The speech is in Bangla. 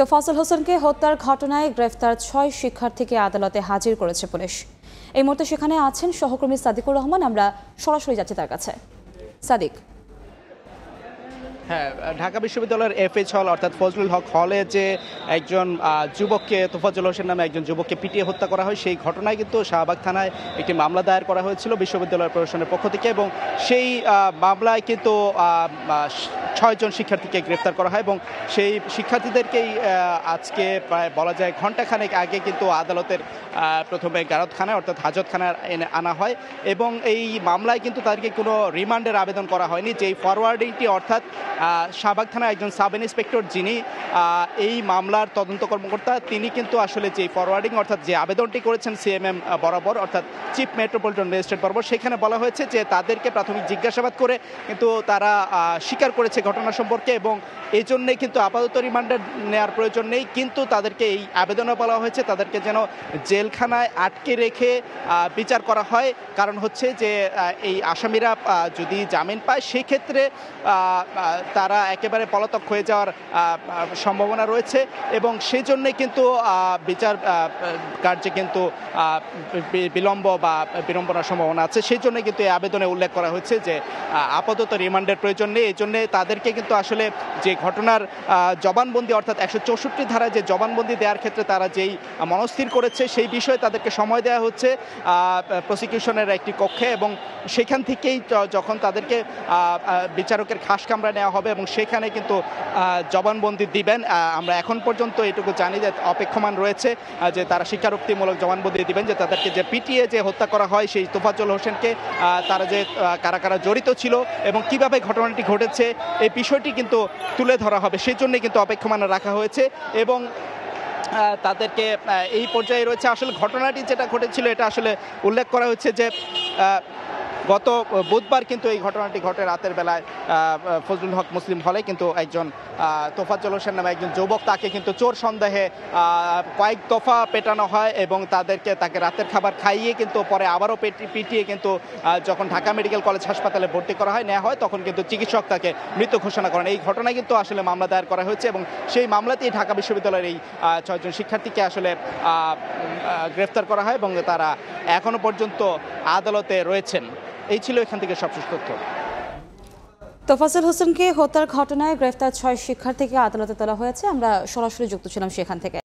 তোফাজ্জল হোসেনকে হত্যার ঘটনায় গ্রেফতার ৬ শিক্ষার্থীকে আদালতে হাজির করেছে পুলিশ। এই মুহূর্তে সেখানে আছেন সহকর্মী সাদিকুর রহমান। আমরা সরাসরি যাচ্ছি তার কাছে। সাদিক। হ্যাঁ, ঢাকা বিশ্ববিদ্যালয়ের এফএইচ হল অর্থাৎ ফজলুল হক হলে যে একজন যুবককে তোফাজ্জল হোসেন নামে একজন যুবককে পিটিয়ে হত্যা করা হয়, সেই ঘটনায় কিন্তু শাহবাগ থানায় একটি মামলা দায়ের করা হয়েছিল বিশ্ববিদ্যালয় প্রশাসনের পক্ষ থেকে, এবং সেই মামলায় কিন্তু ৬ জন শিক্ষার্থীকে গ্রেফতার করা হয় এবং সেই শিক্ষার্থীদেরকেই আজকে প্রায় বলা যায় ঘণ্টাখানেক আগে কিন্তু আদালতের প্রথমে গারদখানায় অর্থাৎ হাজতখানায় এনে আনা হয় এবং এই মামলায় কিন্তু তাদেরকে কোনো রিমান্ডের আবেদন করা হয়নি। যেই ফরওয়ার্ডিংটি অর্থাৎ শাহবাগ থানার একজন সাব ইন্সপেক্টর যিনি এই মামলার তদন্ত কর্মকর্তা, তিনি কিন্তু আসলে যে ফরওয়ার্ডিং অর্থাৎ যে আবেদনটি করেছেন সিএমএম বরাবর অর্থাৎ চিফ মেট্রোপলিটন ম্যাজিস্ট্রেট বরাবর, সেখানে বলা হয়েছে যে তাদেরকে প্রাথমিক জিজ্ঞাসাবাদ করে কিন্তু তারা স্বীকার করেছে ঘটনা সম্পর্কে এবং এই জন্যেই কিন্তু আপাতত রিমান্ডে নেওয়ার প্রয়োজন নেই, কিন্তু তাদেরকে এই আবেদনে বলা হয়েছে তাদেরকে যেন জেলখানায় আটকে রেখে বিচার করা হয়। কারণ হচ্ছে যে এই আসামিরা যদি জামিন পায় সেক্ষেত্রে তারা একেবারে পলাতক হয়ে যাওয়ার সম্ভাবনা রয়েছে এবং সেই জন্যই কিন্তু বিচার কার্যে কিন্তু বিলম্ব বা বিড়ম্বনার সম্ভাবনা আছে। সেই জন্য কিন্তু এই আবেদনে উল্লেখ করা হয়েছে যে আপাতত রিমান্ডের প্রয়োজন নেই। এই জন্যে তাদেরকে কিন্তু আসলে যে ঘটনার জবানবন্দি অর্থাৎ ১৬৪ ধারায় যে জবানবন্দি দেওয়ার ক্ষেত্রে তারা যেই মনস্থির করেছে সেই বিষয়ে তাদেরকে সময় দেওয়া হচ্ছে প্রসিকিউশনের একটি কক্ষে এবং সেখান থেকেই যখন তাদেরকে বিচারকের খাস কামরায় নেওয়া হবে এবং সেখানে কিন্তু জবানবন্দি দিবেন। আমরা এখন পর্যন্ত এটুকু জানি যে অপেক্ষমান রয়েছে যে তারা স্বীকারোক্তিমূলক জবানবন্দি দিবেন যে তাদেরকে যে পিটিয়ে যে হত্যা করা হয় সেই তোফাজ্জল হোসেনকে তারা যে কারা কারা জড়িত ছিল এবং কিভাবে ঘটনাটি ঘটেছে এই বিষয়টি কিন্তু তুলে ধরা হবে, সেই জন্যই কিন্তু অপেক্ষমানে রাখা হয়েছে এবং তাদেরকে এই পর্যায়ে রয়েছে। আসলে ঘটনাটি যেটা ঘটেছিল এটা আসলে উল্লেখ করা হচ্ছে যে গত বুধবার কিন্তু এই ঘটনাটি ঘটে রাতের বেলায় ফজলুল হক মুসলিম হলে কিন্তু একজন তোফাজ্জল হোসেন নামে একজন যুবক তাকে কিন্তু চোর সন্দেহে কয়েক দফা পেটানো হয় এবং তাকে রাতের খাবার খাইয়ে কিন্তু পরে আবারও পিটিয়ে কিন্তু যখন ঢাকা মেডিকেল কলেজ হাসপাতালে ভর্তি করা হয় নেওয়া হয় তখন কিন্তু চিকিৎসক তাকে মৃত ঘোষণা করেন। এই ঘটনায় কিন্তু আসলে মামলা দায়ের করা হয়েছে এবং সেই মামলাতেই ঢাকা বিশ্ববিদ্যালয়ের এই ৬ জন শিক্ষার্থীকে আসলে গ্রেফতার করা হয় এবং তারা এখনো পর্যন্ত আদালতে রয়েছেন। এই ছিল এখান থেকে সবশেষ তথ্য। তোফাজ্জল হোসেনকে হত্যার ঘটনায় গ্রেফতার ৬ শিক্ষার্থীকে আদালতে তোলা হয়েছে। আমরা সরাসরি যুক্ত ছিলাম সেখান থেকে।